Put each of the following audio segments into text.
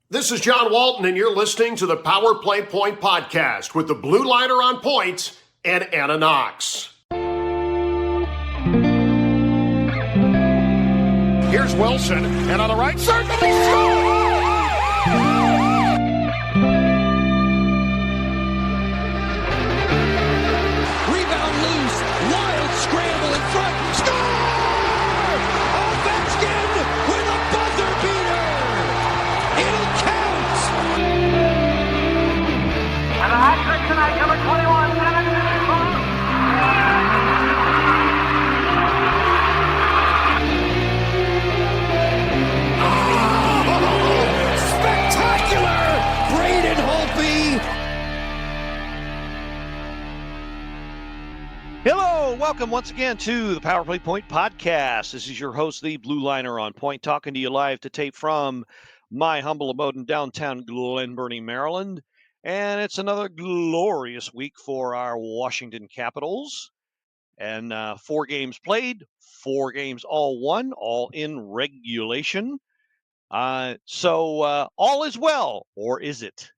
This is John Walton, and you're listening to the Power Play Point podcast with the Blue Liner on Point and Anna Knox. Here's Wilson, and on the right circle, he scores! Rebound loose, wild scramble in front, score! Ovechkin with a buzzer beater! It'll count! And the hat trick tonight, number 21, Spectacular! Braden Holtby! Hello, welcome once again to the Power Play Point podcast. This is your host, the Blue Liner on Point, talking to you live to tape from my humble abode in downtown Glen Burnie, Maryland. And it's another glorious week for our Washington Capitals. And 4 games played, 4 games all won, all in regulation. So all is well, or is it?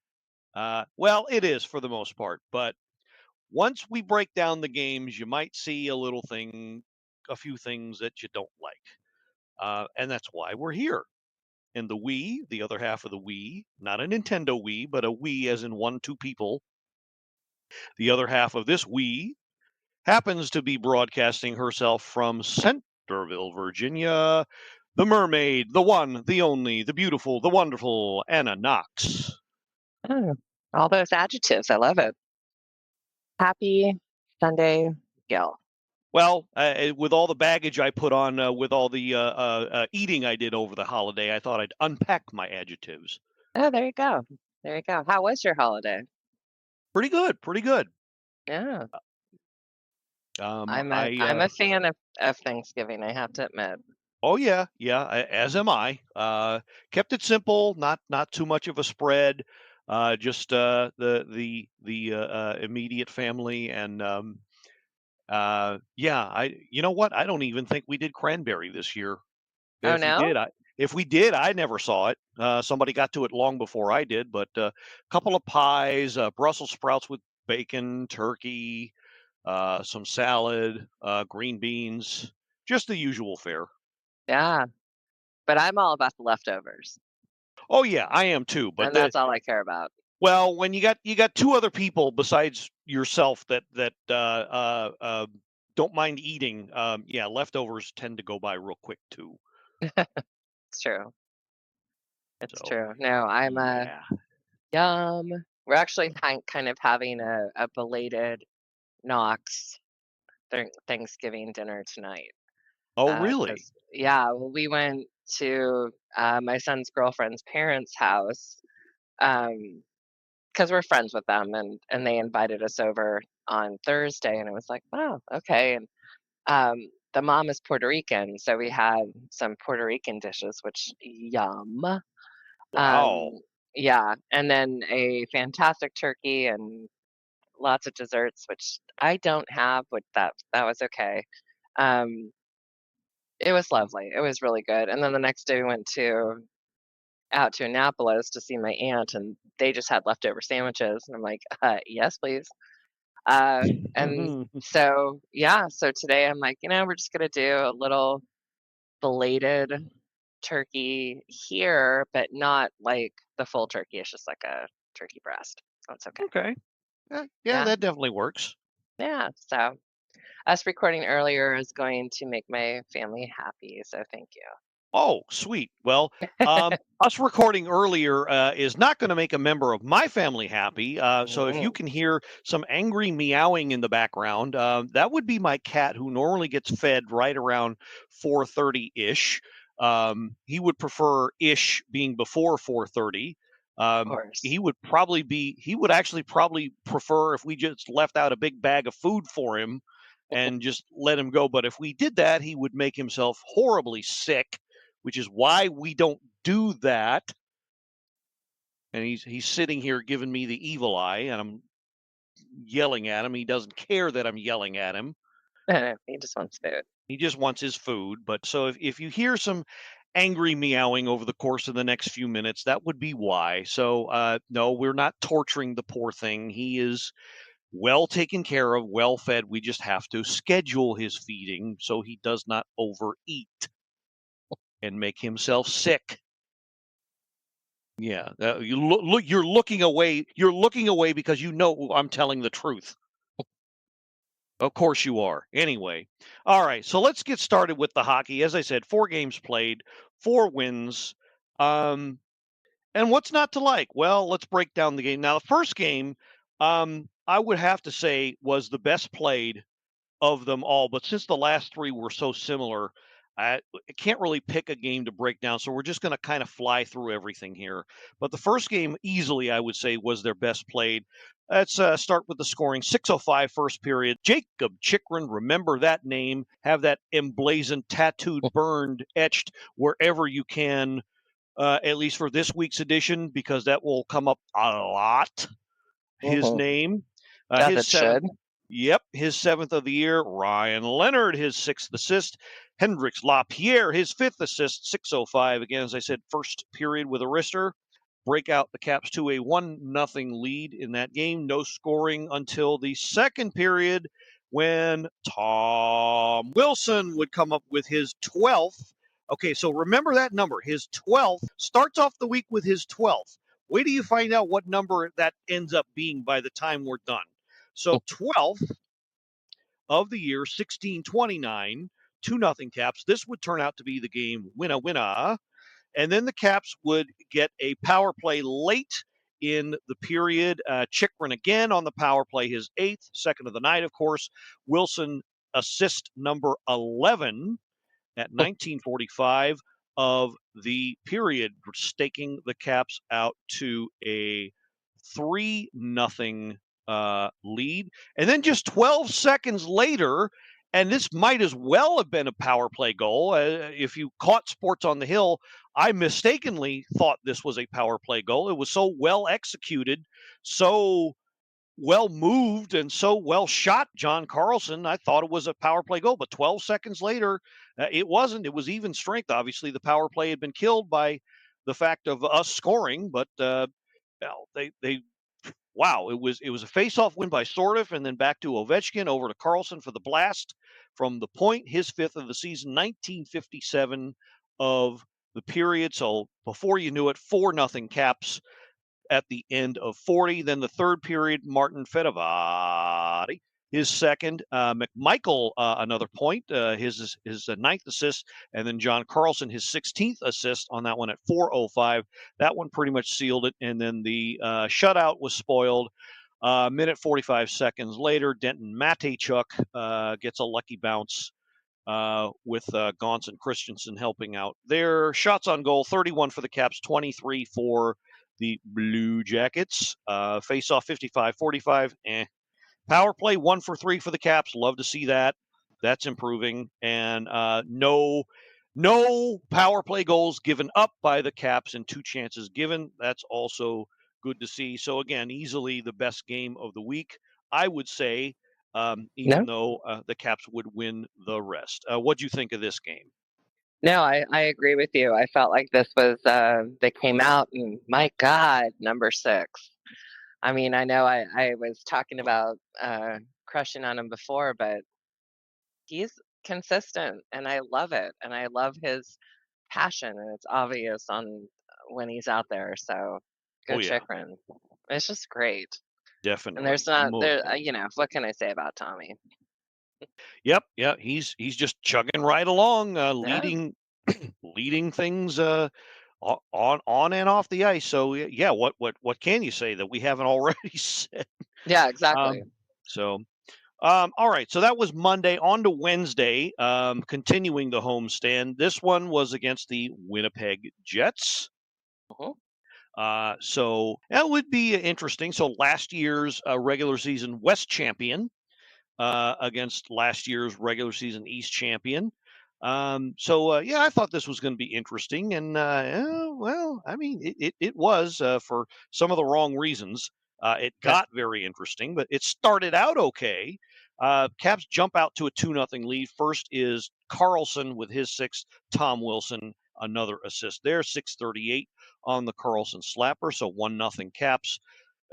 Well, it is for the most part, but once we break down the games, you might see a few things that you don't like. And that's why we're here. And the Wii, the other half of the Wii, not a Nintendo Wii, but a Wii as in 1-2 people. The other half of this Wii happens to be broadcasting herself from Centerville, Virginia. The mermaid, the one, the only, the beautiful, the wonderful Anna Knox. Oh, all those adjectives. I love it. Happy Sunday, Gil. Well, with all the baggage I put on with all the eating I did over the holiday, I thought I'd unpack my adjectives. Oh, there you go. There you go. How was your holiday? Pretty good, pretty good. Yeah, Um, I'm I, a fan of Thanksgiving, I have to admit. Oh yeah, as am I. Kept it simple, not too much of a spread. Just the immediate family, and yeah. You know what? I don't even think we did cranberry this year. Oh, no? If we did, I never saw it. Somebody got to it long before I did, but a couple of pies, Brussels sprouts with bacon, turkey, some salad, green beans, just the usual fare. Yeah, but I'm all about the leftovers, Oh yeah, I am too. But and that's all I care about. well, when you got 2 other people besides yourself that don't mind eating, yeah, leftovers tend to go by real quick too. It's true. It's So true. No, I'm yeah. yum. We're actually kind of having a belated Knox Thanksgiving dinner tonight. Oh really? Yeah, well, we went to my son's girlfriend's parents' house because we're friends with them, and they invited us over on Thursday, and it was like, wow, okay. And the mom is Puerto Rican, so we had some Puerto Rican dishes, which yum. Wow. Yeah, and then a fantastic turkey and lots of desserts, which I don't have, but that was okay. Um, It was lovely. It was really good. And then the next day we went out to Annapolis to see my aunt, and they just had leftover sandwiches. And I'm like, yes, please. And so yeah, so today I'm like, we're just gonna do a little belated turkey here, but not like the full turkey. It's just like a turkey breast. So it's okay. Okay. Yeah, Yeah, that definitely works. yeah. So us recording earlier is going to make my family happy. So thank you. Oh, sweet. Well, us recording earlier is not going to make a member of my family happy. So if you can hear some angry meowing in the background, that would be my cat, who normally gets fed right around 4:30-ish. He would prefer ish being before 4:30. Of course. He would actually probably prefer if we just left out a big bag of food for him and just let him go. But if we did that, he would make himself horribly sick, which is why we don't do that. And he's sitting here giving me the evil eye, and I'm yelling at him. He doesn't care that I'm yelling at him. He just wants food. He just wants his food. But so if you hear some angry meowing over the course of the next few minutes. That would be why. So, no, we're not torturing the poor thing. He is well taken care of, well fed. We just have to schedule his feeding so he does not overeat and make himself sick. Yeah, you're looking away. You're looking away because you know I'm telling the truth. Of course you are. Anyway, all right. So let's get started with the hockey. As I said, 4 games played, 4 wins. And what's not to like? Well, let's break down the game. Now, the first game, I would have to say was the best played of them all. But since the last 3 were so similar, I can't really pick a game to break down. So we're just going to kind of fly through everything here. But the first game, easily, I would say, was their best played. Let's start with the scoring. 6:05 first period. Jacob Chikrin, remember that name. Have that emblazoned, tattooed, burned, etched wherever you can, at least for this week's edition, because that will come up a lot. His name. Yeah, his that should. Yep, his 7th of the year. Ryan Leonard, his 6th assist. Hendrix Lapierre, his 5th assist. 6:05. Again, as I said, first period with a wrister. Break out the Caps to a 1-0 lead in that game. No scoring until the second period when Tom Wilson would come up with his 12th. Okay, so remember that number. His 12th starts off the week with his 12th. Wait till you find out what number that ends up being by the time we're done. So 12th of the year, 16-29, 2-0 Caps. This would turn out to be the game winner. And then the Caps would get a power play late in the period. Chikrin again on the power play, his 8th, second of the night, of course. Wilson assist number 11 at 19:45 of the period, staking the Caps out to a 3-0 lead. And then just 12 seconds later, and this might as well have been a power play goal. If you caught Sports on the Hill, I mistakenly thought this was a power play goal. It was so well executed, so well moved, and so well shot, John Carlson. I thought it was a power play goal, but 12 seconds later, it wasn't. It was even strength. Obviously, the power play had been killed by the fact of us scoring, but wow, it was a face-off win by Sordiff, and then back to Ovechkin, over to Carlson for the blast from the point, his 5th of the season, 1957 of the period. So before you knew it, 4-0 Caps at the end of 40. Then the third period, Martin Fedavati, his second. McMichael, another point, his 9th assist. And then John Carlson, his 16th assist on that one at 4:05. That one pretty much sealed it. And then the shutout was spoiled. Minute 45 seconds later, Denton Mateychuk gets a lucky bounce with Gauntz and Christensen helping out. Their shots on goal, 31 for the Caps, 23 for the Blue Jackets. Face off 55-45. Power play 1 for 3 for the Caps. Love to see that. That's improving. And no power play goals given up by the Caps and 2 chances given. That's also good to see. So again, easily the best game of the week, I would say, even though the Caps would win the rest. What do you think of this game? No, I agree with you. I felt like this was, they came out and, my God, number 6. I mean, I know I was talking about crushing on him before, but he's consistent, and I love it. And I love his passion, and it's obvious on when he's out there. So good Chikrin. It's just great. Definitely. And there's not there, what can I say about Tommy? Yep, yeah, he's just chugging right along, leading things on and off the ice. So yeah, what can you say that we haven't already said? Yeah, exactly. All right, so that was Monday. On to Wednesday, continuing the homestand. This one was against the Winnipeg Jets. So that would be interesting. So last year's regular season West champion against last year's regular season East champion. Yeah, I thought this was going to be interesting, and well, I mean, it was for some of the wrong reasons. It got very interesting, but it started out okay. Caps jump out to a 2-0 lead. First is Carlson with his 6th, Tom Wilson another assist there. 6:38 on the Carlson slapper, so 1-0 Caps.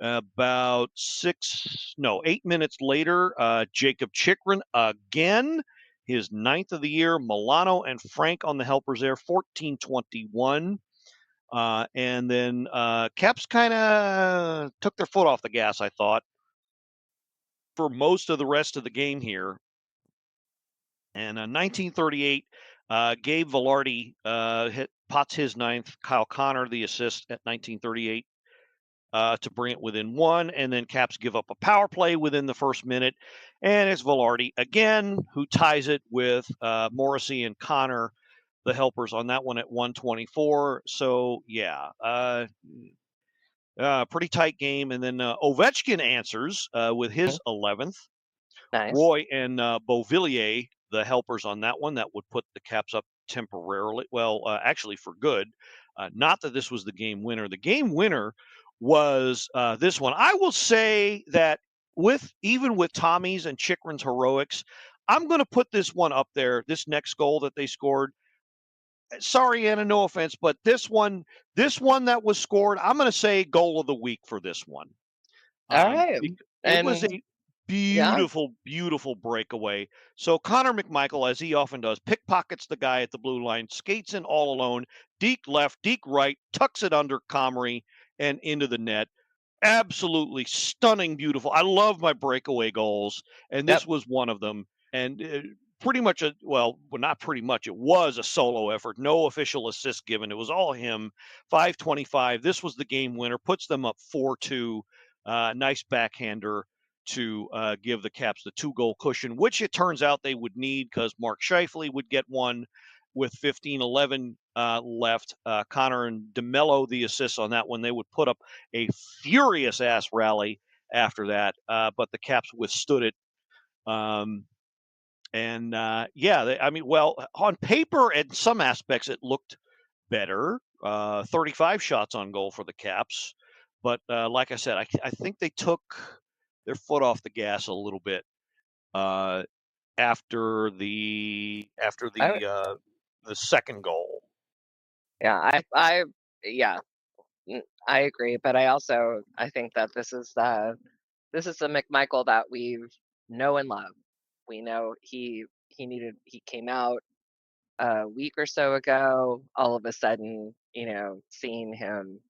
About 8 minutes later, Jacob Chikrin again, his 9th of the year. Milano and Frank on the helpers there, 14:21. And then Caps kind of took their foot off the gas, I thought, for most of the rest of the game here. And 1938, Gabe Velarde pots his 9th. Kyle Connor the assist at 1938 to bring it within 1. And then Caps give up a power play within the first minute. And it's Velarde again who ties it with Morrissey and Connor, the helpers, on that one at 1:24. So, yeah, pretty tight game. And then Ovechkin answers with his 11th. Nice. Roy and Beauvillier, the helpers on that one. That would put the Caps up temporarily. Well, actually for good. Not that this was the game winner. The game winner was this one. I will say that even with Tommy's and Chikrin's heroics, I'm going to put this one up there, this next goal that they scored. Sorry, Anna, no offense, but this one that was scored, I'm going to say goal of the week for this one. All right. It was And a beautiful, beautiful breakaway. So Connor McMichael, as he often does, pickpockets the guy at the blue line, skates in all alone, deke left, deke right, tucks it under Comrie and into the net. Absolutely stunning, beautiful. I love my breakaway goals, and this was one of them. And pretty much not pretty much. It was a solo effort. No official assist given. It was all him. 5:25. This was the game winner. Puts them up 4-2. Nice backhander to give the Caps the 2-goal cushion, which it turns out they would need because Mark Scheifele would get one with 15:11 left. Connor and DeMello, the assists on that one. They would put up a furious ass rally after that, but the Caps withstood it. On paper, in some aspects, it looked better. 35 shots on goal for the Caps. But like I said, I think they took their foot off the gas a little bit after the second goal. Yeah, I agree, but I think that this is the McMichael that we know and love. We know he came out a week or so ago. All of a sudden, seeing him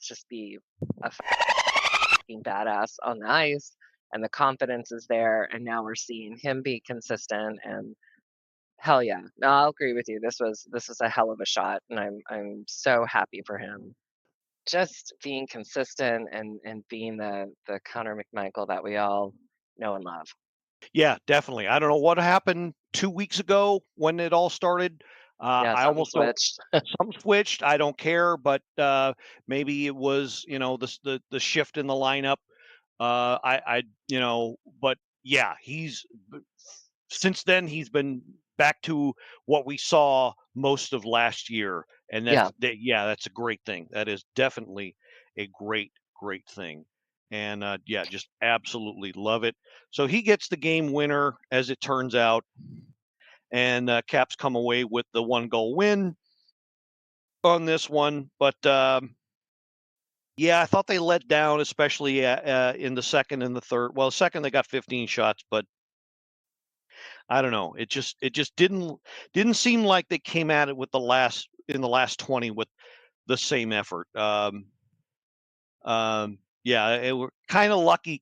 just be a fucking badass on the ice, and the confidence is there, and now we're seeing him be consistent, and hell yeah. No, I'll agree with you. This was a hell of a shot, and I'm so happy for him. Just being consistent and being the Connor McMichael that we all know and love. Yeah, definitely. I don't know what happened 2 weeks ago when it all started. I almost switched. Something switched. I don't care, but maybe it was the shift in the lineup. But yeah, since then he's been back to what we saw most of last year, and that's a great thing. That is definitely a great thing. And just absolutely love it. So he gets the game winner, as it turns out, and Caps come away with the 1-goal win on this one. But I thought they let down, especially in the second and the third. Well, second they got 15 shots, but I don't know. It just didn't seem like they came at it in the last 20 with the same effort. It were kind of lucky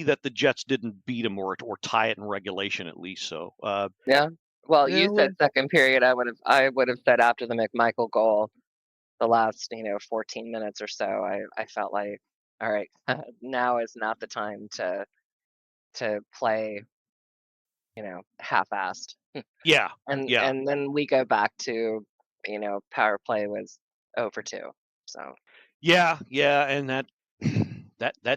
that the Jets didn't beat them or tie it in regulation at least. So yeah. Well, you said second period. I would have said after the McMichael goal, the last 14 minutes or so. I felt like, all right, now is not the time to play half-assed. Yeah. And then we go back to power play was 0-2. So yeah, and that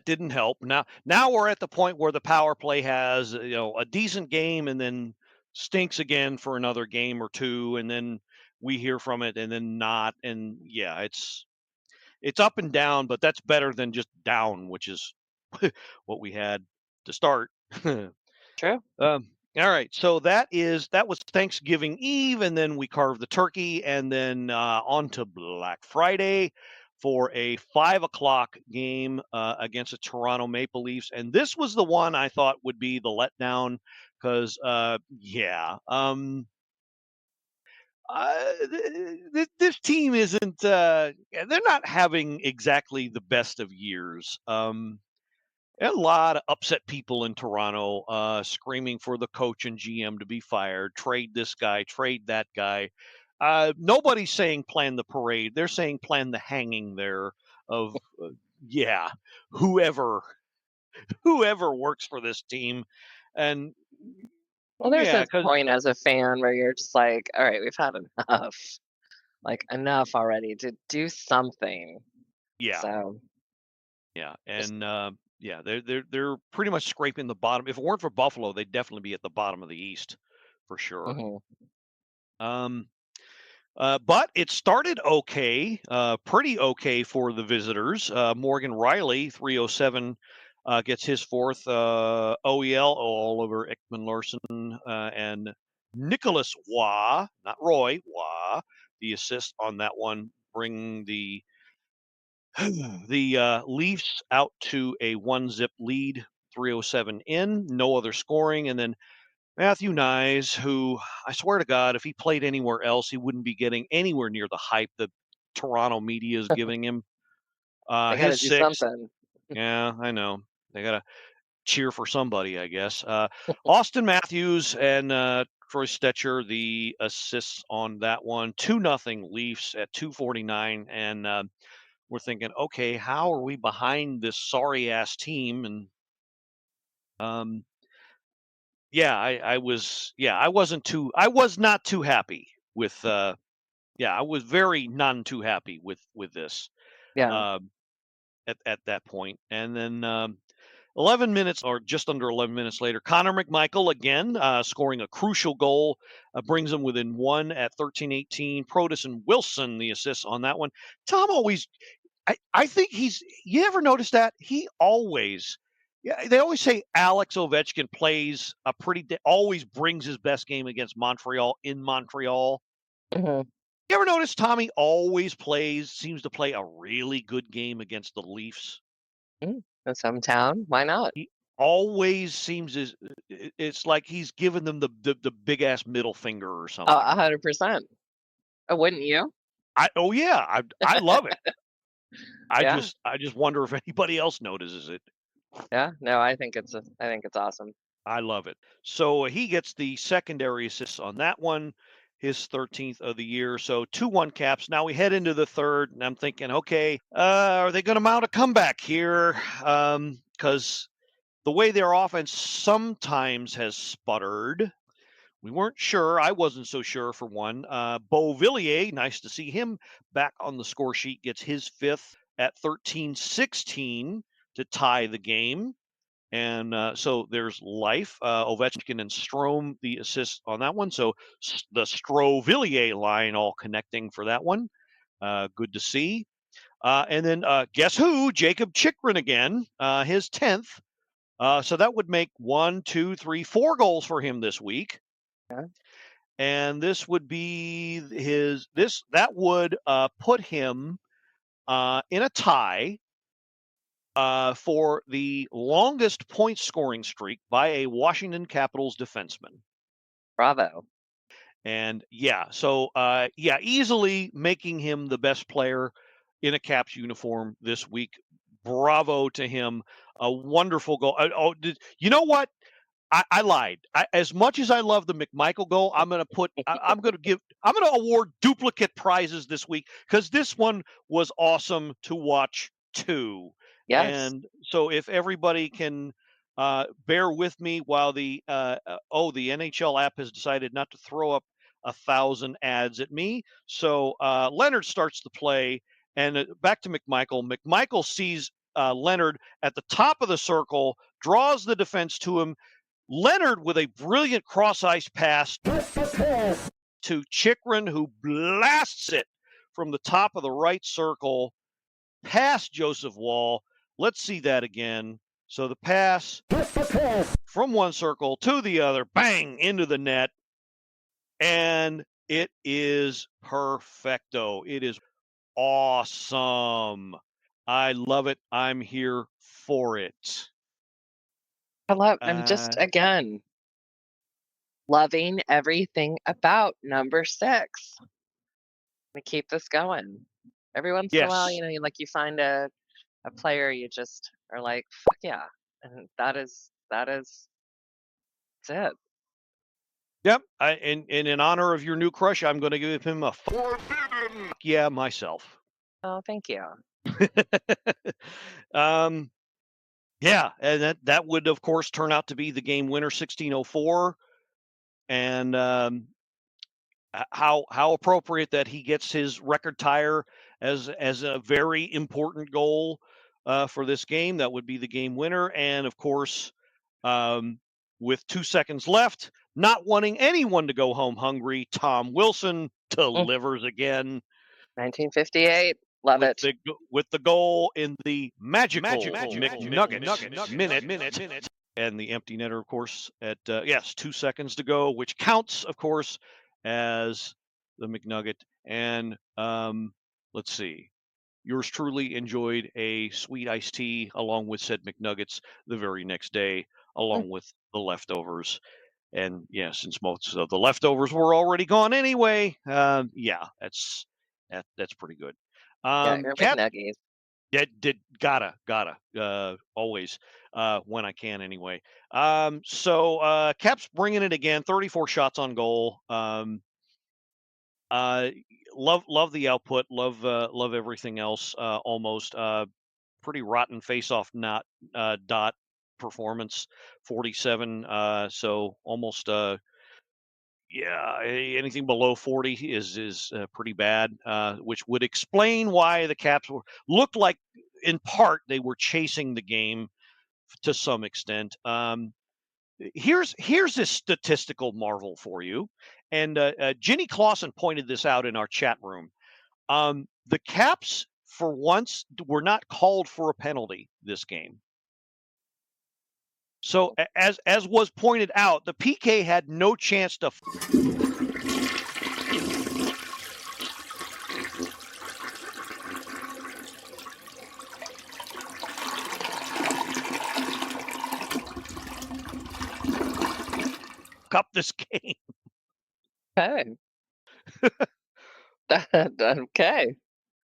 didn't help. Now we're at the point where the power play has a decent game and then stinks again for another game or two, and then we hear from it and then not. And yeah, it's up and down, but that's better than just down, which is what we had to start. True. All right, so that was Thanksgiving Eve, and then we carved the turkey, and then on to Black Friday for a 5 o'clock game against the Toronto Maple Leafs, and this was the one I thought would be the letdown because, this team isn't. They're not having exactly the best of years. A lot of upset people in Toronto screaming for the coach and GM to be fired, trade this guy, trade that guy. Nobody's saying plan the parade. They're saying plan the hanging there of, yeah, whoever whoever works for this team. And Well, there's yeah, this because, point as a fan where you're just like, all right, we've had enough, like enough already to do something. yeah, So yeah. just And yeah, they're pretty much scraping the bottom. If it weren't for Buffalo, they'd definitely be at the bottom of the East for sure. mhm. Um, but it started okay, pretty okay for the visitors. Morgan Riley, 307, gets his fourth OEL all over Ekman Larson, and Nicholas Waugh, not Roy, Waugh, the assist on that one, bring the the Leafs out to a 1-zip lead, 307 in, no other scoring, and then Matthew Nyes, who I swear to God, if he played anywhere else, he wouldn't be getting anywhere near the hype that Toronto media is giving him. They got to His do sixth, something. yeah, I know. They got to cheer for somebody, I guess. Austin Matthews and Troy Stetcher, the assists on that one. 2-0 Leafs at 2:49. And we're thinking, okay, how are we behind this sorry ass team? And um, yeah, I was not too happy with I was very none too happy with this Yeah, um at that point. And then 11 minutes or just under 11 minutes later, Connor McMichael again scoring a crucial goal, brings them within one at 13-18. Protas and Wilson the assists on that one. Tom always I think you ever notice that? He always, yeah, they always say Alex Ovechkin plays always brings his best game against Montreal in Montreal. mhm. You ever notice Tommy always seems to play a really good game against the Leafs? That's hometown. Why not? He always seems it's like he's giving them the big ass middle finger or Oh, something. 100%. Oh, wouldn't you? Oh yeah, I love it. Yeah, I just wonder if anybody else notices it. yeah. No, I think it's awesome. I love it. So he gets the secondary assist on that one, his 13th of the year. So 2-1 Caps. Now we head into the third, and I'm thinking, okay, are they going to mount a comeback here? Because the way their offense sometimes has sputtered, we weren't sure. I wasn't so sure for one. Beauvillier, nice to see him back on the score sheet, gets his fifth at 13-16 to tie the game. And so there's life. Ovechkin and Strome, the assist on that one. So the Strovillier line all connecting for that one. Good to see. And then guess who? Jacob Chikrin again, his 10th. So that would make 1, 2, 3, 4 goals for him this week. Yeah. And this would be that would put him in a tie for the longest point scoring streak by a Washington Capitals defenseman. Bravo. And easily making him the best player in a Caps uniform this week. Bravo to him. A wonderful goal. You know what? I lied. As much as I love the McMichael goal, I'm going to award duplicate prizes this week because this one was awesome to watch too. Yes. And so if everybody can bear with me while the NHL app has decided not to throw up 1,000 ads at me. So Leonard starts the play and back to McMichael. McMichael sees Leonard at the top of the circle, draws the defense to him. Leonard with a brilliant cross-ice pass to Chikrin, who blasts it from the top of the right circle past Joseph Woll. Let's see that again. So the pass from one circle to the other, bang, into the net. And it is perfecto. It is awesome. I love it. I'm here for it. I'm just, again, loving everything about number 6. To keep this going. Every once in a while, Yes. you find a player you just are like, fuck yeah. And that's it. Yep. And in honor of your new crush, I'm going to give him a forbidden yeah myself. Oh, thank you. Yeah, and that would of course turn out to be the game winner, 1604, and how appropriate that he gets his record tire as a very important goal for this game. That would be the game winner, and of course, with 2 seconds left, not wanting anyone to go home hungry, Tom Wilson delivers again. 1958. Love it. With the goal in the magical McNuggets minute. And the empty netter, of course, at 2 seconds to go, which counts, of course, as the McNugget. And let's see. Yours truly enjoyed a sweet iced tea along with said McNuggets the very next day, along with the leftovers. And yeah, since most of the leftovers were already gone anyway, that's pretty good. Your Cap, McNuggies. yeah, gotta always when I can anyway. So Cap's bringing it again, 34 shots on goal. Love the output, love everything else. Almost pretty rotten face-off not dot performance, 47. So almost anything below 40 is pretty bad, which would explain why the Caps looked like, in part, they were chasing the game to some extent. Here's a statistical marvel for you, and Ginny Clausen pointed this out in our chat room. The Caps, for once, were not called for a penalty this game. So, as was pointed out, the PK had no chance to. Up this game. Okay. Okay.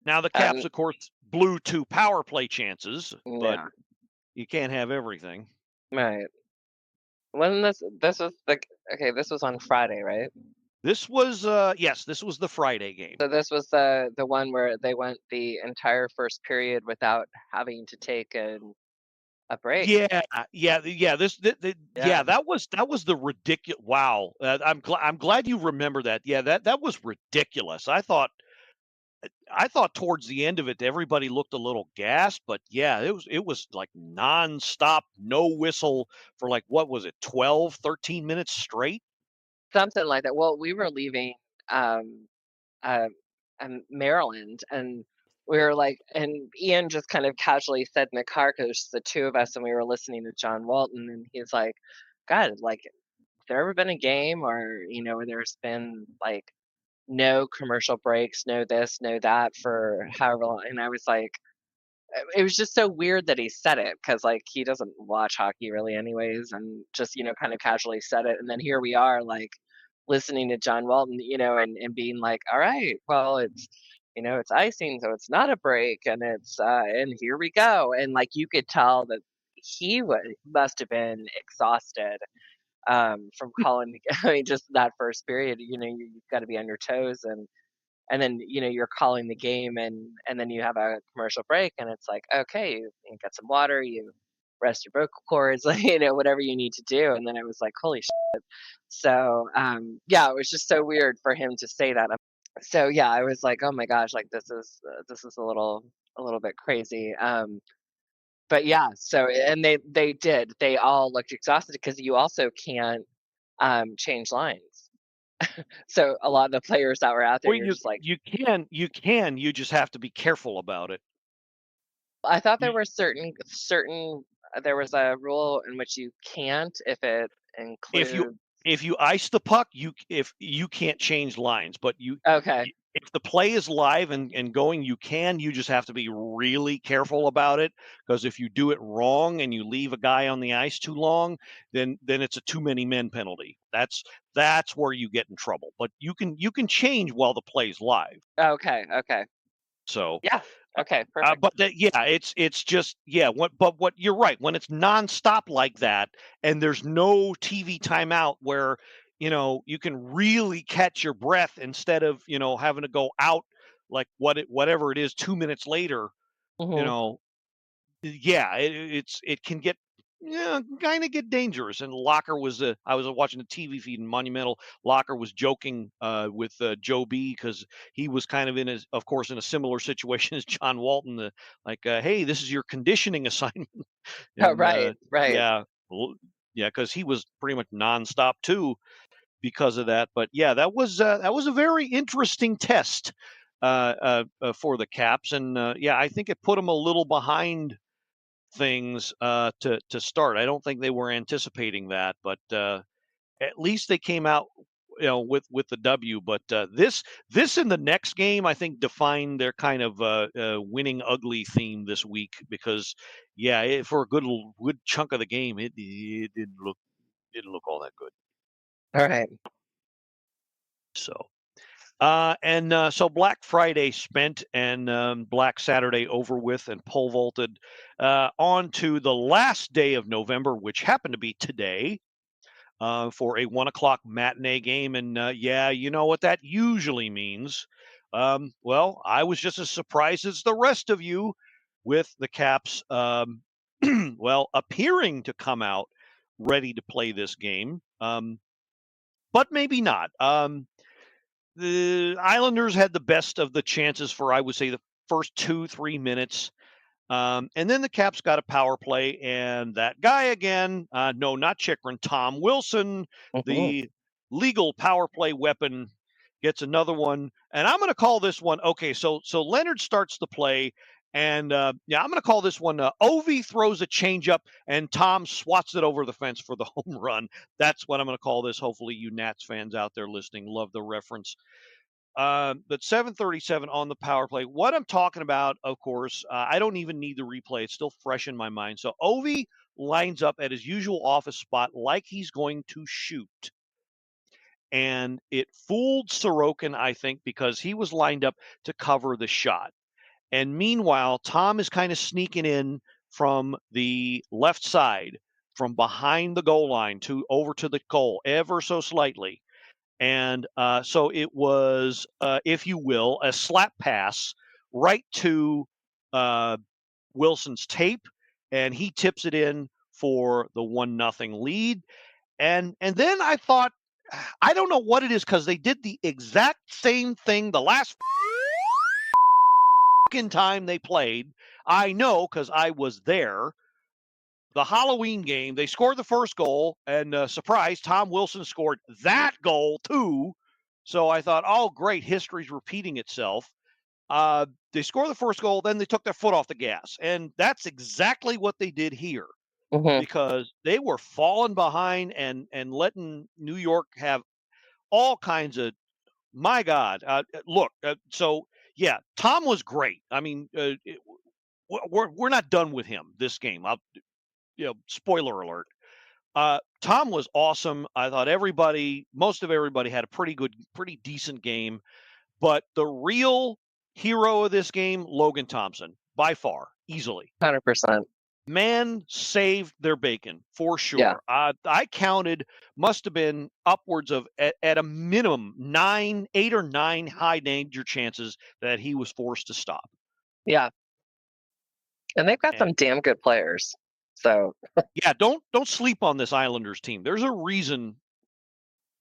Now the Caps, of course, blew 2 power play chances, but Yeah. you can't have everything. Right. When this was this was on Friday, right? This was this was the Friday game. So this was the one where they went the entire first period without having to take a break. Yeah. That was the ridiculous. Wow, I'm glad you remember that. Yeah, that was ridiculous. I thought towards the end of it, everybody looked a little gassed, but yeah, it was like nonstop, no whistle for like, what was it, 12, 13 minutes straight? Something like that. Well, we were leaving Maryland, and we were like, and Ian just kind of casually said in the car, because the two of us, and we were listening to John Walton, and he's like, God, like, has there ever been a game where where there's been like no commercial breaks, no this, no that for however long? And I was like, it was just so weird that he said it, because like he doesn't watch hockey really anyways, and just kind of casually said it, and then here we are like listening to John Walton, and being like, all right, well, it's it's icing, so it's not a break, and it's and here we go, and like you could tell that he must have been exhausted from calling. I mean, just that first period, you've got to be on your toes, and then you're calling the game, and then you have a commercial break, and it's like, okay, you get some water, you rest your vocal cords, whatever you need to do. And then I was like, holy shit. So yeah, it was just so weird for him to say that. So yeah, I was like, oh my gosh, like this is a little bit crazy. But yeah, so, and they all looked exhausted, because you also can't change lines. So a lot of the players that were out there, Well, you're just like, you just have to be careful about it. I thought there were certain there was a rule in which you can't if it includes. If you ice the puck, if you can't change lines, but Okay. if the play is live and going, you just have to be really careful about it, because if you do it wrong and you leave a guy on the ice too long, then it's a too many men penalty. That's where you get in trouble. But you can change while the play's live. Okay. So Yeah. Okay. Perfect. but it's just what you're right, when it's nonstop like that and there's no TV timeout where you can really catch your breath instead of having to go out like whatever it is 2 minutes later. you Mhm. know it can get kind of get dangerous. And Locker was I was watching the TV feed, and Monumental Locker was joking with Joe B, because he was kind of of course in a similar situation as John Walton, hey, this is your conditioning assignment. And Right. yeah, yeah, because he was pretty much nonstop too because of that. But yeah, that was a very interesting test for the Caps. And yeah, I think it put them a little behind things to start. I don't think they were anticipating that, but at least they came out with the W. But this in the next game, I think, defined their kind of winning ugly theme this week, because for a good chunk of the game, it didn't look all that good. All right. So so Black Friday spent, and Black Saturday over with, and pole vaulted on to the last day of November, which happened to be today, for a 1:00 matinee game. And you know what that usually means. Well, I was just as surprised as the rest of you with the Caps, well, appearing to come out ready to play this game, but maybe not. The Islanders had the best of the chances for, I would say, the first 2-3 minutes. And then the Caps got a power play, and that guy again, no, not Chikrin, Tom Wilson, Mhm. the legal power play weapon, gets another one. And I'm going to call this one, okay, so Leonard starts the play, and I'm going to call this one, Ovi throws a changeup, and Tom swats it over the fence for the home run. That's what I'm going to call this. Hopefully you Nats fans out there listening love the reference. But 7:37 on the power play. What I'm talking about, of course, I don't even need the replay. It's still fresh in my mind. So Ovi lines up at his usual office spot like he's going to shoot. And it fooled Sorokin, I think, because he was lined up to cover the shot. And meanwhile, Tom is kind of sneaking in from the left side, from behind the goal line over to the goal, ever so slightly. And so it was, if you will, a slap pass right to Wilson's tape, and he tips it in for the 1-0 lead. And then I thought, I don't know what it is, because they did the exact same thing the last time they played. I know, because I was there. The Halloween game, they scored the first goal, and surprise, Tom Wilson scored that goal too. So I thought, oh, great, history's repeating itself. They scored the first goal, then they took their foot off the gas. And that's exactly what they did here, Mhm. because they were falling behind and letting New York have all kinds of, my God. Look, so yeah, Tom was great. I mean, we're not done with him this game. Spoiler alert. Tom was awesome. I thought most of everybody had a pretty decent game. But the real hero of this game, Logan Thompson, by far, easily. 100%. Man saved their bacon, for Yeah. sure. I counted, must have been upwards of, at a minimum, 8 or 9 high danger chances that he was forced to stop. Yeah. And they've got some And damn good players. So yeah, don't sleep on this Islanders team. There's a reason,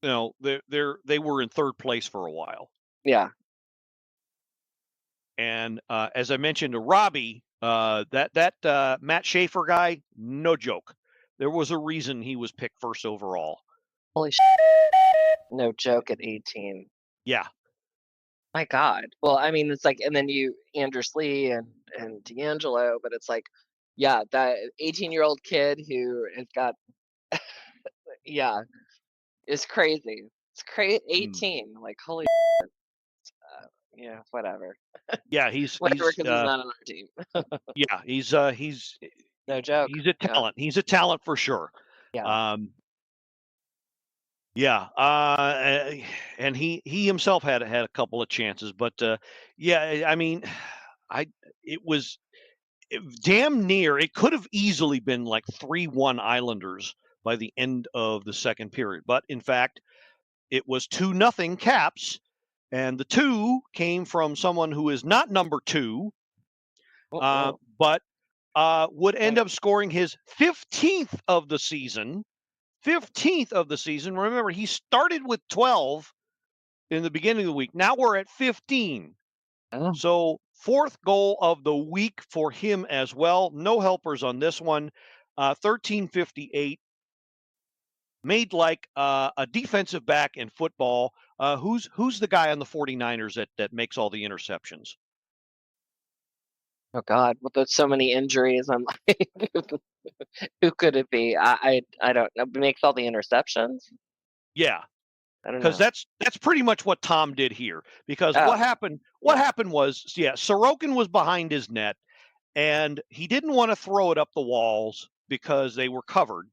they were in third place for a while. yeah. And as I mentioned to Robbie, that Matt Schaefer guy, no joke. There was a reason he was picked first overall. Holy no joke at 18. Yeah. My God. Well, I mean, it's like, and then Anders Lee and D'Angelo, but it's like, Yeah, that 18-year-old kid who has got yeah, is crazy. It's 18, like, holy yeah, whatever. Yeah, Whatever, because he's not on our team. yeah, No joke. he's a Yeah, talent. He's a talent for sure. yeah. Um, yeah, and he himself had a couple of chances, but yeah, I mean, I it was damn near. It could have easily been like 3-1 Islanders by the end of the second period, but in fact, it was 2-0 Caps, and the two came from someone who is not number two, Uh-oh. but would end up scoring his 15th of the season. 15th of the season. Remember, he started with 12 in the beginning of the week. Now we're at 15. Oh, So, fourth goal of the week for him as well. No helpers on this one. 1358. Made like a defensive back in football. Who's the guy on the 49ers that makes all the interceptions? oh God. Well, there's so many injuries. I'm like, who could it be? I don't know. Makes all the interceptions? Yeah, I don't because know. that's pretty much what Tom did here. Because Oh, what happened was, yeah, Sorokin was behind his net, and he didn't want to throw it up the walls because they were covered.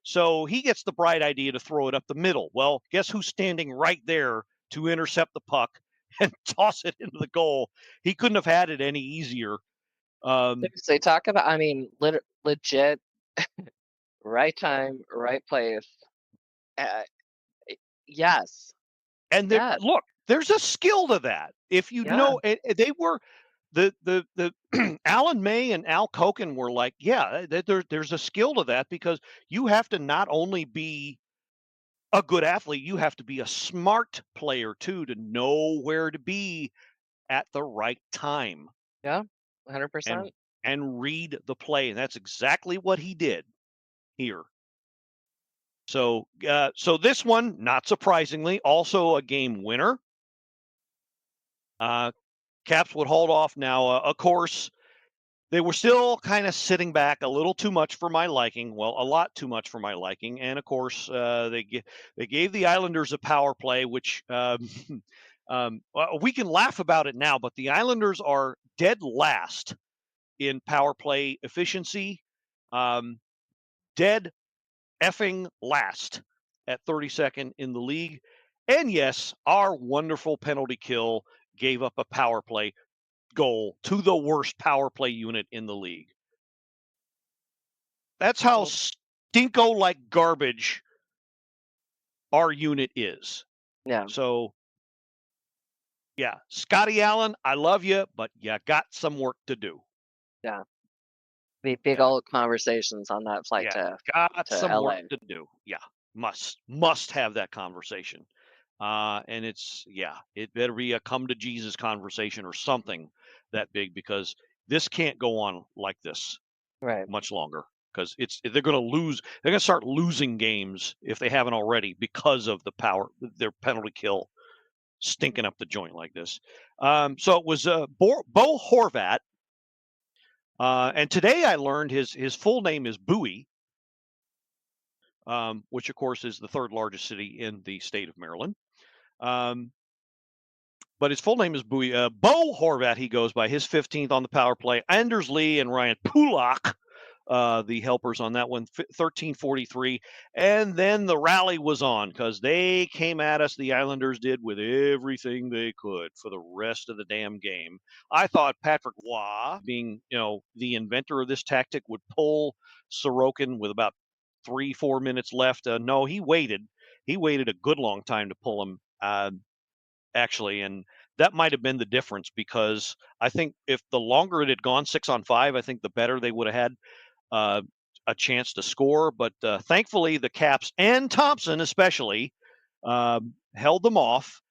So he gets the bright idea to throw it up the middle. Well, guess who's standing right there to intercept the puck and toss it into the goal? He couldn't have had it any easier. seriously, talk about, I mean, legit, right time, right place. Uh, yes, And yes, there's a skill to that. If you yeah, know, they were the Alan May and Al Koken were like, yeah, there's a skill to that because you have to not only be a good athlete, you have to be a smart player too to know where to be at the right time yeah, and 100%. read the play. And that's exactly what he did here. So so this one, not surprisingly, also a game winner. Caps would hold off now. Of course, they were still kind of sitting back a little too much for my liking. Well, a lot too much for my liking. And of course, they gave the Islanders a power play, which well, we can laugh about it now, but the Islanders are dead last in power play efficiency. Um, Dead effing last at 32nd in the league. And yes, our wonderful penalty kill gave up a power play goal to the worst power play unit in the league. That's how stinko like garbage our unit is. Yeah, So, yeah, Scotty Allen, I love you, but you got some work to do. yeah. Big Yeah, old conversations on that flight yeah, got to some work LA. to do. Yeah, must have that conversation. And it better be a come to Jesus conversation or something that big because this can't go on like this Right. much longer because they're going to lose. They're going to start losing games if they haven't already because of their penalty kill stinking up the joint like this. So it was Bo Horvat, and today I learned his full name is Bowie, which of course is the third largest city in the state of Maryland. Um, but his full name is Bowie. Bo Horvat, he goes by. His 15th on the power play. Anders Lee and Ryan Pulak, the helpers on that one, 13:43. And then the rally was on because they came at us, the Islanders did, with everything they could for the rest of the damn game. I thought Patrick Waugh, being, the inventor of this tactic, would pull Sorokin with about 3-4 minutes left. No, he waited. He waited a good long time to pull him. Actually, and that might have been the difference because I think if the longer it had gone 6-on-5, I think the better they would have had uh, a chance to score. But thankfully, the Caps and Thompson especially held them off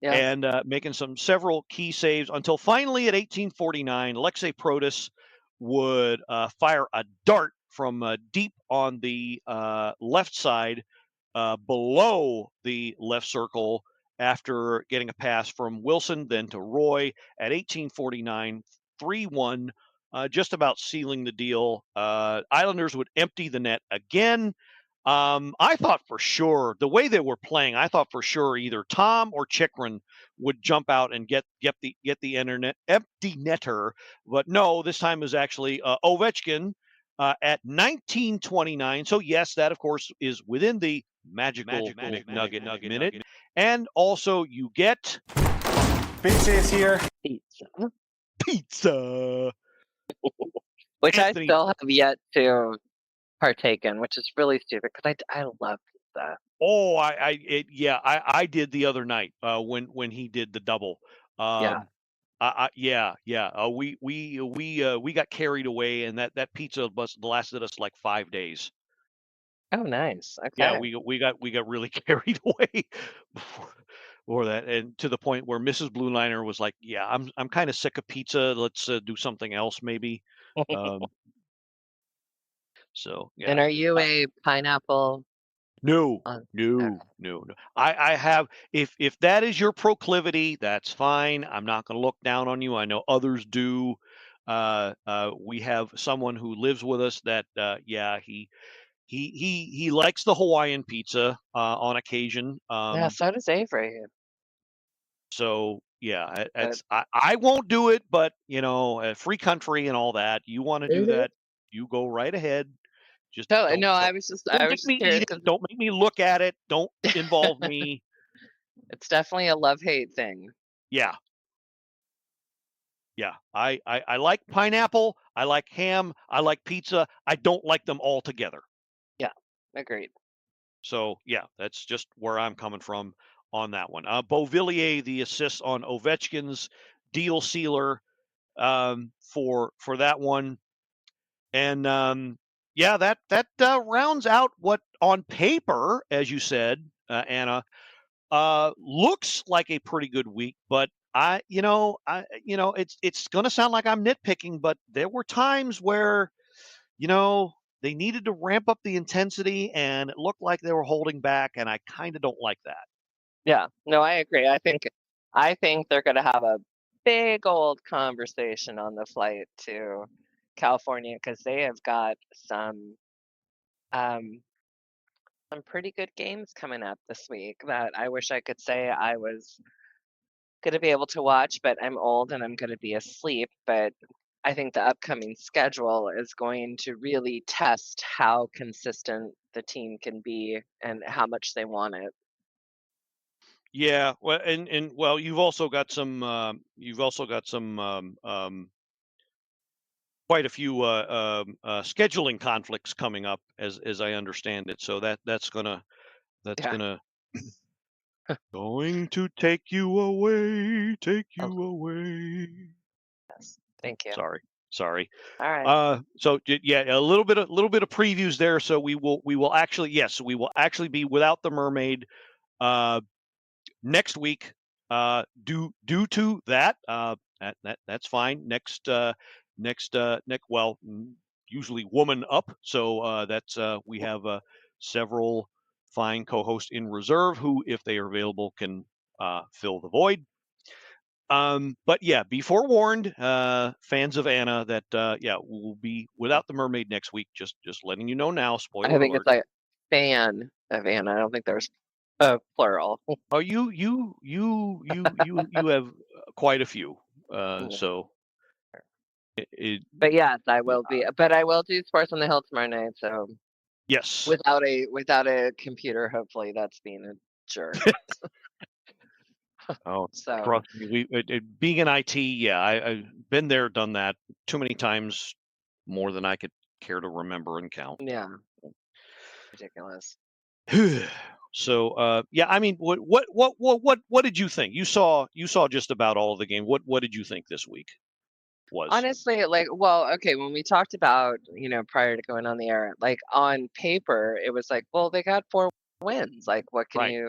Yeah. and making several key saves until finally at 18:49, Alexei Protas would fire a dart from deep on the left side below the left circle after getting a pass from Wilson, then to Roy at 18:49, 3-1 just about sealing the deal. Islanders would empty the net again. I thought for sure, the way they were playing, I thought for sure either Tom or Chikrin would jump out and get the empty netter, but no, this time it was actually Ovechkin at 19:29. So yes, that of course is within the magical McNugget minute, and also you get Pizza is here. pizza. Which Anthony. I still have yet to partake in, which is really stupid because I love pizza. Oh, I did the other night when he did the double. Yeah. We got carried away, and that pizza lasted us like 5 days. Oh, nice. Okay. Yeah, we got really carried away for that, and to the point where Mrs. Blue Liner was like, "Yeah, I'm kind of sick of pizza. Let's do something else, maybe." So yeah. And are you a pineapple? No, Okay. no. I have, if that is your proclivity, that's fine. I'm not going to look down on you. I know others do. We have someone who lives with us that, yeah, he likes the Hawaiian pizza on occasion. Yeah, so does Avery. So yeah, I won't do it, but free country and all that. You want to do Mhm. that, you go right ahead. Just So don't, no, I don't, was just don't make me curious eat it. 'cause Don't make me look at it. Don't involve me. it's definitely a love-hate thing. Yeah. Yeah. I like pineapple. I like ham. I like pizza. I don't like them all together. Yeah, agreed. So yeah, that's just where I'm coming from on that one. Beauvillier, the assist on Ovechkin's deal sealer for that one. And yeah, that rounds out what on paper, as you said, Anna, looks like a pretty good week. But it's going to sound like I'm nitpicking, but there were times where, they needed to ramp up the intensity, and it looked like they were holding back, and I kind of don't like that. Yeah, no, I agree. I think they're gonna have a big old conversation on the flight to California because they have got um some pretty good games coming up this week that I wish I could say I was gonna be able to watch, but I'm old and I'm gonna be asleep. But I think the upcoming schedule is going to really test how consistent the team can be and how much they want it. Yeah, well, and well, you've also got some quite a few scheduling conflicts coming up, as I understand it. So that's Yeah. gonna going to take you away, Oh, away. yes. Thank you. Sorry. All right. So yeah, a little bit of previews there. So we will actually, yes, we will actually be without the Mermaid next week. Due to that, that's fine. Next well, usually woman up. So that's we have several fine co-hosts in reserve who, if they are available, can fill the void. But yeah, be forewarned, fans of Anna, that yeah, we'll be without the Mermaid next week. Just letting you know now. I Spoiler think alert. it's like fan of Anna. I don't think there's a plural. Oh, you have quite a few. So But yes, I will be. But I will do Sports on the Hill tomorrow night. So yes. without a computer, hopefully that's being a jerk. Oh, So trust me, being in IT, yeah, I've been there, done that too many times, more than I could care to remember and count. yeah, ridiculous. So yeah, I mean, what did you think? You saw just about all of the game. What did you think this week was? Honestly, well, okay, when we talked about, prior to going on the air, like on paper, it was like, well, they got 4 wins. Like, what can Right.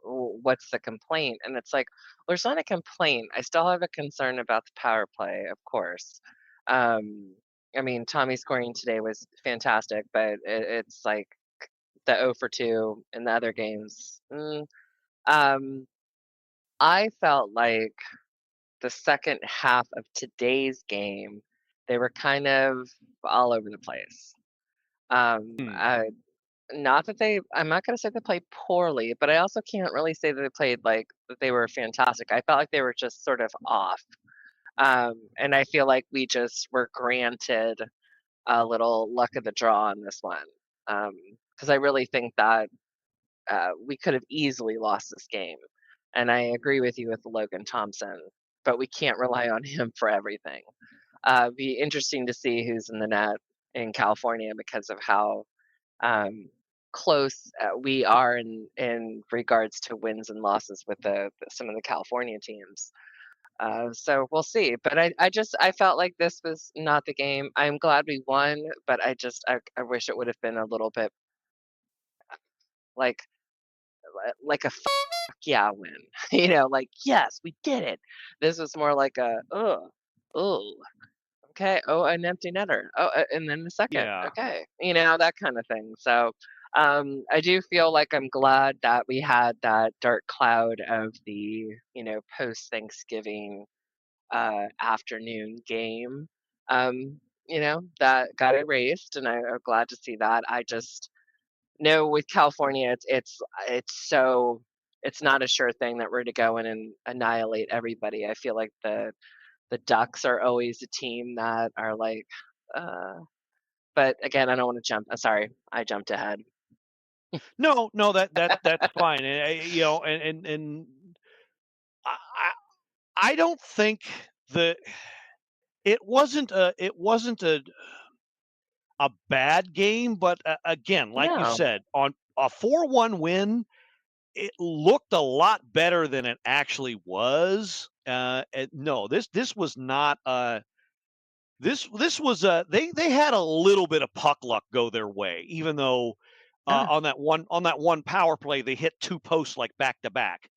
what's the complaint? And it's like, well, there's not a complaint. I still have a concern about the power play, of course. I mean, Tommy scoring today was fantastic, but it's like the 0 for 2 in the other games. Um, I felt like the second half of today's game They were kind of all over the place. Hmm. Not that I'm not going to say they played poorly, but I also can't really say that they played like that they were fantastic. I felt like they were just sort of off. And I feel like we just were granted a little luck of the draw on this one. Because I really think that we could have easily lost this game. And I agree with you with Logan Thompson, but we can't rely on him for everything. Be interesting to see who's in the net in California because of how um, close we are in regards to wins and losses with some of the California teams. So we'll see. But I felt like this was not the game. I'm glad we won, but I wish it would have been a little bit like like a yeah win. Like yes, we did it. This was more like a oh okay, oh an empty netter. Oh, and then the second. Yeah. Okay, that kind of thing. So I do feel like I'm glad that we had that dark cloud of the post Thanksgiving afternoon game. That got erased, and I'm glad to see that. I just know with California, it's not a sure thing that we're to go in and annihilate everybody. I feel like the Ducks are always a team that are like, uh, but again, I don't want to jump. Sorry, I jumped ahead. No, no, that's fine. And and I don't think the it wasn't a bad game, but again, like you No, said, on a 4-1 win, it looked a lot better than it actually was. No, this was not this was they had a little bit of puck luck go their way, even though ah, on that one power play they hit two posts like back to back.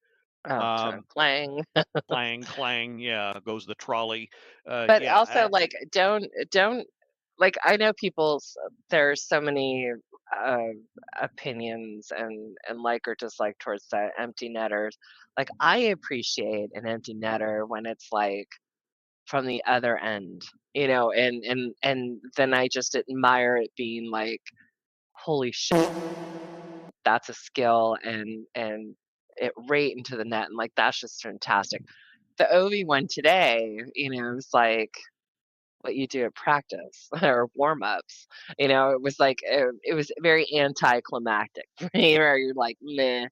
oh, sorry, Um, clang. clang clang, yeah, goes the trolley. But Yeah, also, like, don't like. I know there's so many uh, opinions and like or dislike towards the empty netters. Like, I appreciate an empty netter when it's like from the other end, and then I just admire it being like, holy shit, that's a skill and it right into the net, and like that's just fantastic. The Ovi one today, it's like what you do at practice or warm-ups. It was like it was very anticlimactic for me, where you're like, meh.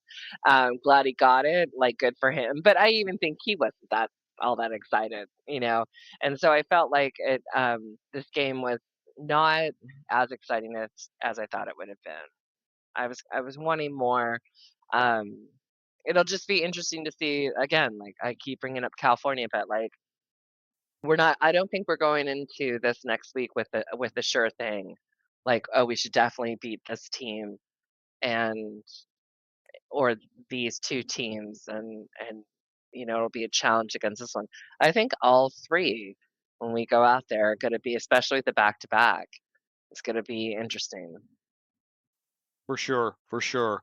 Glad he got it, like good for him. But I even think he wasn't that all that excited. And so I felt like this game was not as exciting as I thought it would have been. I was wanting more. Um, it'll just be interesting to see again. Like I keep bringing up California, but like we're not. I don't think we're going into this next week with a sure thing. Like, oh, we should definitely beat this team and or these two teams, and it'll be a challenge against this one. I think all three when we go out there are going to be, especially the back to back. It's going to be interesting. for sure, for sure.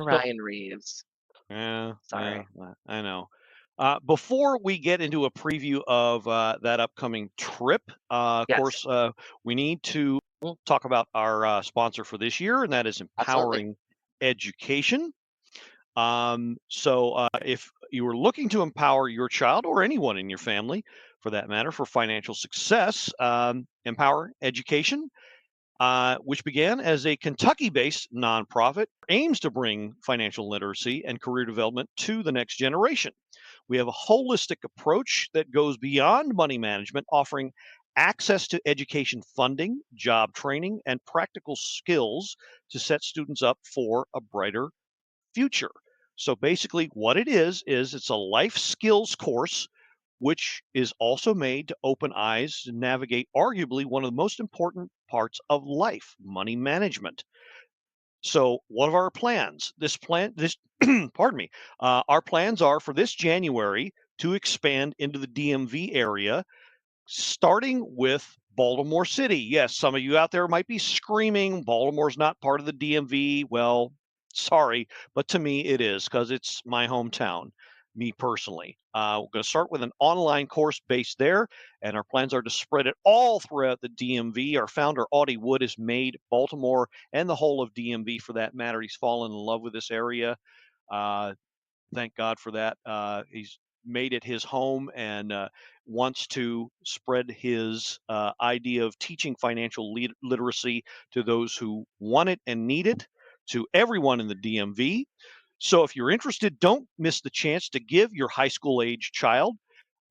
So Ryan Reeves. yeah, yeah, Sorry. I know. Before we get into a preview of that upcoming trip, of Yes. course, we need to Mm, talk about our sponsor for this year, and that is absolutely. Empowering Education. So if you are looking to empower your child or anyone in your family, for that matter, for financial success, Empower Education, which began as a Kentucky-based nonprofit, aims to bring financial literacy and career development to the next generation. We have a holistic approach that goes beyond money management, offering access to education funding, job training, and practical skills to set students up for a brighter future. So basically, what it is it's a life skills course, which is also made to open eyes to navigate arguably one of the most important parts of life, money management. So, what are our plans? This, pardon me, our plans are for this January to expand into the DMV area, starting with Baltimore City. Yes, some of you out there might be screaming, Baltimore's not part of the DMV. Well, sorry, but to me it is because it's my hometown. me personally. We're going to start with an online course based there, and our plans are to spread it all throughout the DMV. Our founder, Audie Wood, has made Baltimore and the whole of DMV, for that matter. He's fallen in love with this area. Thank God for that. He's made it his home and wants to spread his idea of teaching financial literacy to those who want it and need it, to everyone in the DMV. So if you're interested, don't miss the chance to give your high school age child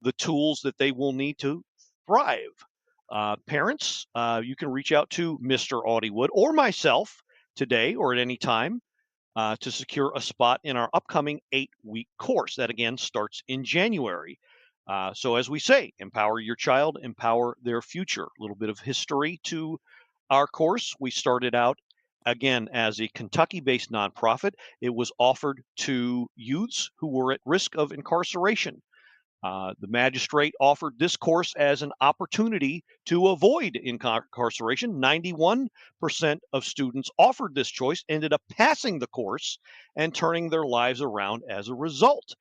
the tools that they will need to thrive. Parents, you can reach out to Mr. Audie Wood or myself today or at any time to secure a spot in our upcoming 8-week course. That again starts in January. So as we say, empower your child, empower their future. A little bit of history to our course. We started out again as a Kentucky-based nonprofit. It was offered to youths who were at risk of incarceration. The magistrate offered this course as an opportunity to avoid incarceration. 91% of students offered this choice ended up passing the course and turning their lives around as a result.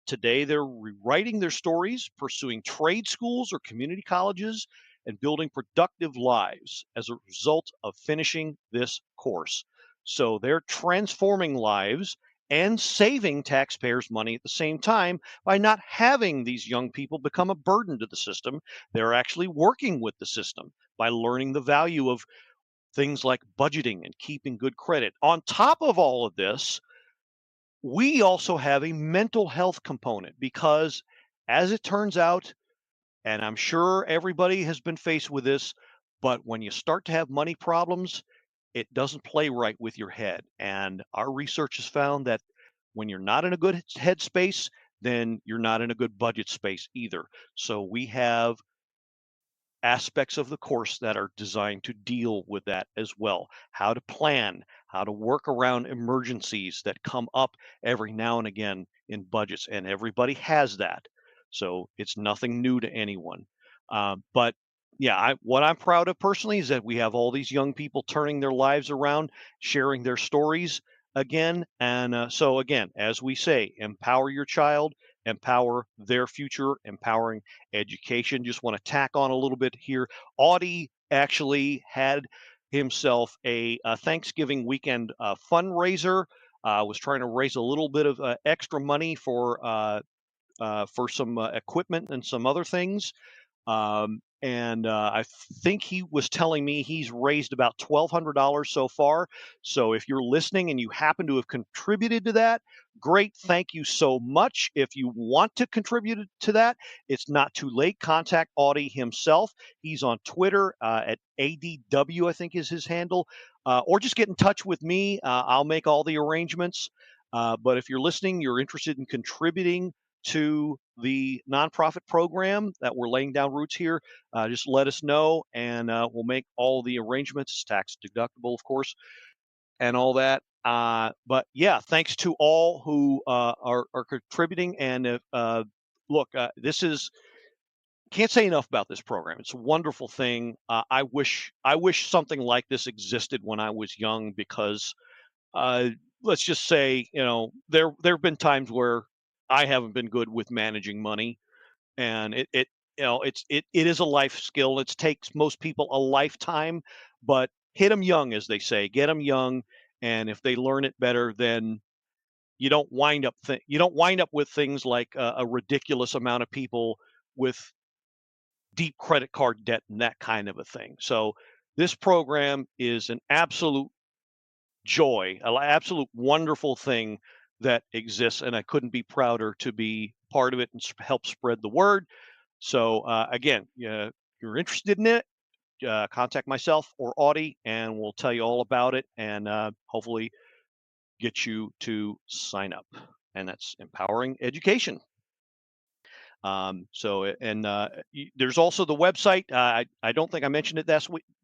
Today, they're rewriting their stories, pursuing trade schools or community colleges, and building productive lives as a result of finishing this course. So they're transforming lives and saving taxpayers money at the same time by not having these young people become a burden to the system. They're actually working with the system by learning the value of things like budgeting and keeping good credit. On top of all of this, we also have a mental health component because, as it turns out, and I'm sure everybody has been faced with this, but when you start to have money problems, it doesn't play right with your head. And our research has found that when you're not in a good headspace, then you're not in a good budget space either. So we have aspects of the course that are designed to deal with that as well. How to plan, how to work around emergencies that come up every now and again in budgets, and everybody has that. So it's nothing new to anyone. But yeah, what I'm proud of personally is that we have all these young people turning their lives around, sharing their stories again. And so again, as we say, empower your child, empower their future, empowering education. Just want to tack on a little bit here. Audie actually had himself a Thanksgiving weekend fundraiser. Was trying to raise a little bit of extra money for some equipment and some other things. And I think he was telling me he's raised about $1,200 so far. So if you're listening and you happen to have contributed to that, great. Thank you so much. If you want to contribute to that, it's not too late. Contact Audie himself. He's on Twitter at ADW, I think is his handle, or just get in touch with me. I'll make all the arrangements. But if you're listening, you're interested in contributing to the nonprofit program that we're laying down roots here, just let us know, and we'll make all the arrangements. Tax deductible, of course, and all that. But yeah, thanks to all who are contributing. And look, this is can't say enough about this program. It's a wonderful thing. I wish something like this existed when I was young, because let's just say, there have been times where I haven't been good with managing money, and it is a life skill. It takes most people a lifetime, but hit them young, as they say. Get them young, and if they learn it better, then you don't wind up with things like a ridiculous amount of people with deep credit card debt and that kind of a thing. So this program is an absolute joy, an absolute wonderful thing that exists, and I couldn't be prouder to be part of it and help spread the word. So again, if you're interested in it, contact myself or Audie, and we'll tell you all about it, and hopefully get you to sign up. And that's empowering education. There's also the website. I don't think I mentioned it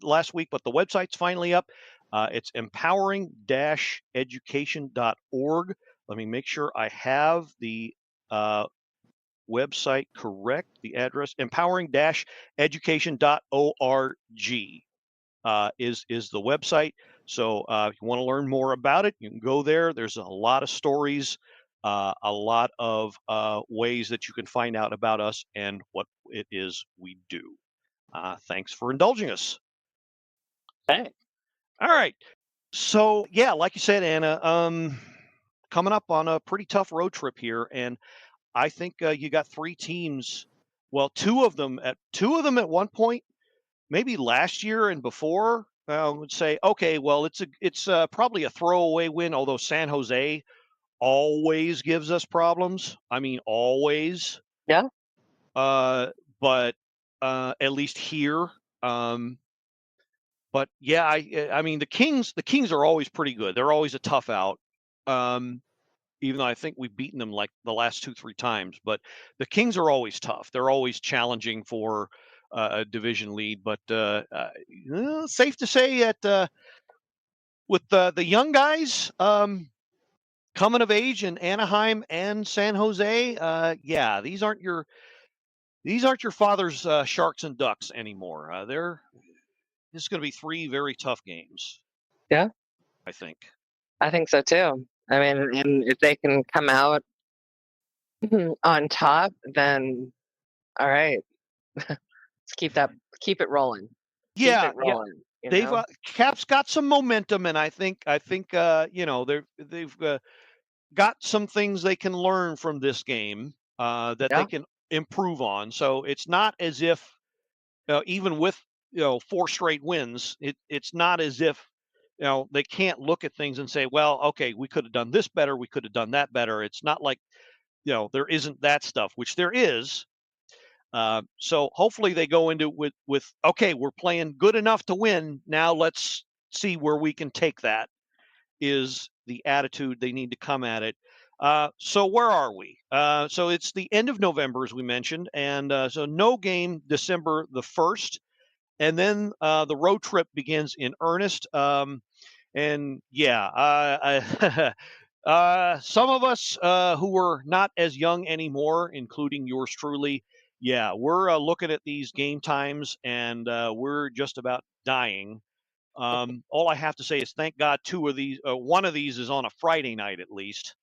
last week, but the website's finally up. It's empowering-education.org. Let me make sure I have the website correct. The address, empowering-education.org, is the website. So if you want to learn more about it, you can go there. There's a lot of stories a lot of ways that you can find out about us and what it is we do. Thanks for indulging us. Okay. All right. So yeah, like you said, Anna, coming up on a pretty tough road trip here, and I think you got three teams. Well, two of them at one point, maybe last year and before. I would say, okay, well, it's probably a throwaway win. Although San Jose always gives us problems. I mean, always. Yeah. But at least here. But yeah, I mean the Kings are always pretty good. They're always a tough out. Even though I think we've beaten them like the last 2-3 times, but the Kings are always tough. They're always challenging for a division lead. But safe to say that with the young guys coming of age in Anaheim and San Jose, yeah, these aren't your father's Sharks and Ducks anymore. This is going to be 3 very tough games. Yeah. I think. I think so too. I mean, and if they can come out on top, then all right. Let's keep it rolling. Yeah, Keep it rolling. You they've know? Cap's got some momentum, and I think they've got some things they can learn from this game that they Yeah. can improve on. So it's not as if even with 4 straight wins, it's not as if they can't look at things and say, well, okay, we could have done this better, we could have done that better. It's not like there isn't that stuff, which there is. So hopefully they go into with okay, we're playing good enough to win. Now let's see where we can take that. Is the attitude they need to come at it. So where are we? So it's the end of November, as we mentioned, and so no game December the 1st, and then the road trip begins in earnest. And yeah, some of us who are not as young anymore, including yours truly, yeah, we're looking at these game times and we're just about dying. All I have to say is thank God one of these is on a Friday night at least.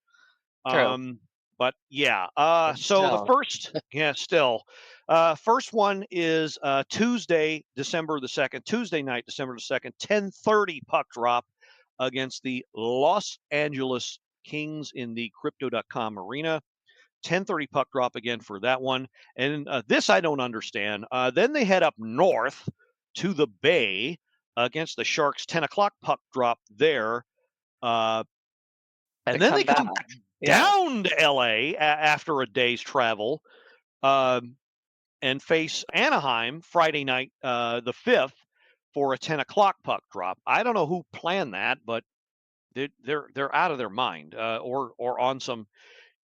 True. But yeah, But so the still. first, yeah, still, first one is Tuesday, December the 2nd, Tuesday night, December the 2nd, 10:30 puck drop against the Los Angeles Kings in the Crypto.com arena. 10:30 puck drop again for that one. And this I don't understand. Then they head up north to the Bay against the Sharks. 10 o'clock puck drop there. And To then they come come back. Yeah. down to LA after a day's travel and face Anaheim Friday night, the 5th, for a 10 o'clock puck drop. I don't know who planned that, but they're out of their mind or on some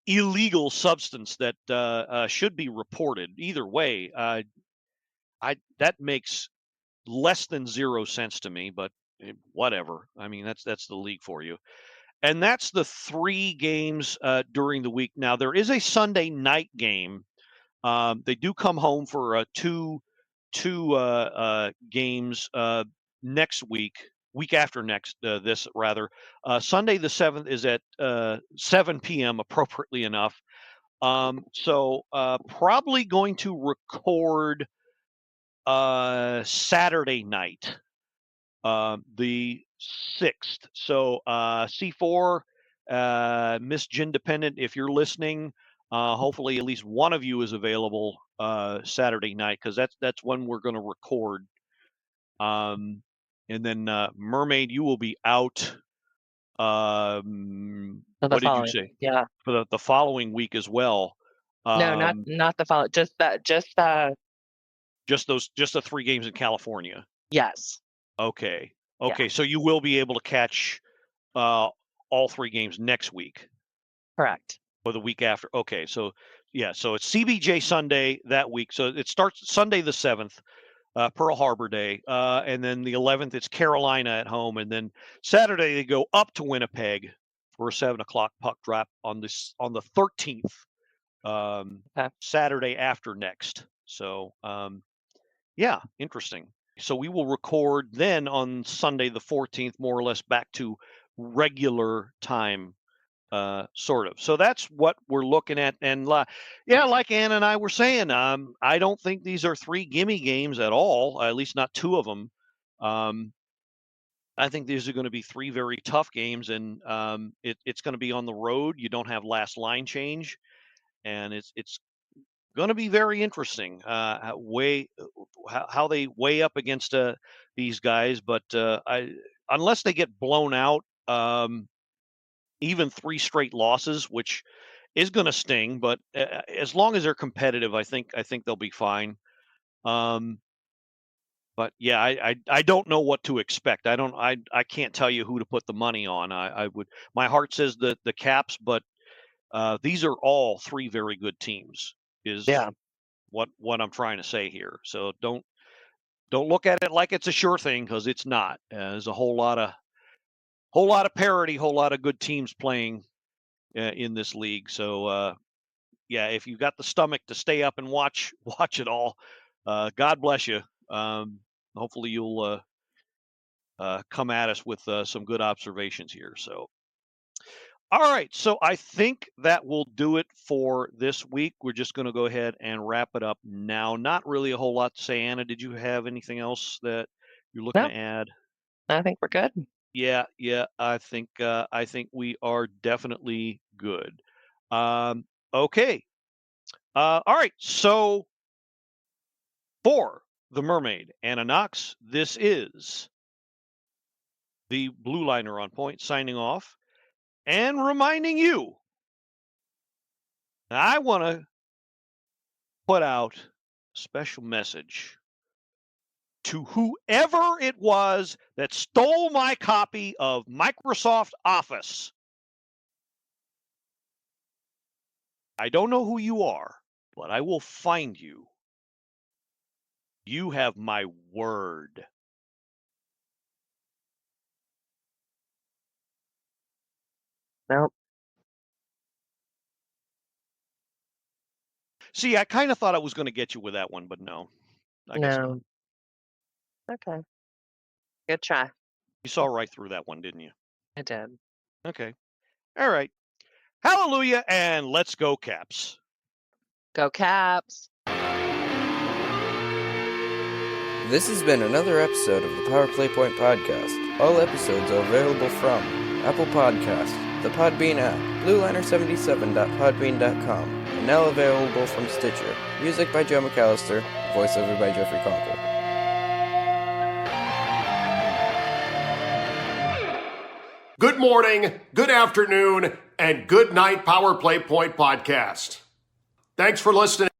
illegal substance that should be reported. Either way, that makes less than 0 sense to me, but whatever. I mean, that's the league for you. And that's the 3 games during the week. Now there is a Sunday night game. They do come home for two games next week after next. This rather Sunday the 7th is at 7 p.m. appropriately enough. So probably going to record Saturday night, the 6th. So C4, Miss Gin Dependent, if you're listening, hopefully at least one of you is available Saturday night, because that's when we're going to record. And then Mermaid, you will be out. For the What did you following. say? Yeah. For the following week as well. No, not the follow. Just just the 3 games in California. yes. Okay. Yeah. Okay. So you will be able to catch all 3 games next week Correct. or the week after. Okay. So yeah. So it's CBJ Sunday that week. So it starts Sunday the 7th, Pearl Harbor Day, and then the 11th it's Carolina at home, and then Saturday they go up to Winnipeg for a 7 o'clock puck drop on the 13th, Okay. Saturday after next. So yeah, interesting. So we will record then on Sunday the 14th, more or less back to regular time sort of. So that's what we're looking at. And yeah, like Ann and I were saying, I don't think these are 3 gimme games at all, at least not 2 of them. I think these are going to be 3 very tough games, and it's going to be on the road. You don't have last line change, and it's going to be very interesting how they weigh up against these guys. But unless they get blown out, even 3 straight losses, which is going to sting, but as long as they're competitive, I think they'll be fine. But yeah, I don't know what to expect. I can't tell you who to put the money on. My heart says the Caps, but these are all 3 very good teams. Is what I'm trying to say here. So don't look at it like it's a sure thing, because it's not. There's a whole lot of parity, whole lot of good teams playing in this league. So yeah, if you've got the stomach to stay up and watch it all, God bless you. Hopefully you'll come at us with some good observations here. So, all right. So I think that will do it for this week. We're just going to go ahead and wrap it up now. Not really a whole lot to say. Anna, did you have anything else that you're looking to add? I think we're good. Yeah. I think we are definitely good. Okay. All right. So for the Mermaid, Anna Knox, this is the Blue Liner on Point signing off and reminding you, I want to put out a special message to whoever it was that stole my copy of Microsoft Office. I don't know who you are, but I will find you. You have my word. Nope. See, I kind of thought I was going to get you with that one, but no. I guess not. Okay. Good try. You saw right through that one, didn't you? I did. Okay. All right. Hallelujah, and let's go, Caps. Go Caps. This has been another episode of the Power Play Point Podcast. All episodes are available from Apple Podcasts, the Podbean app, blueliner77.podbean.com, and now available from Stitcher. Music by Joe McAllister, voiceover by Jeffrey Conkle. Good morning, good afternoon, and good night, Power Play Point Podcast. Thanks for listening.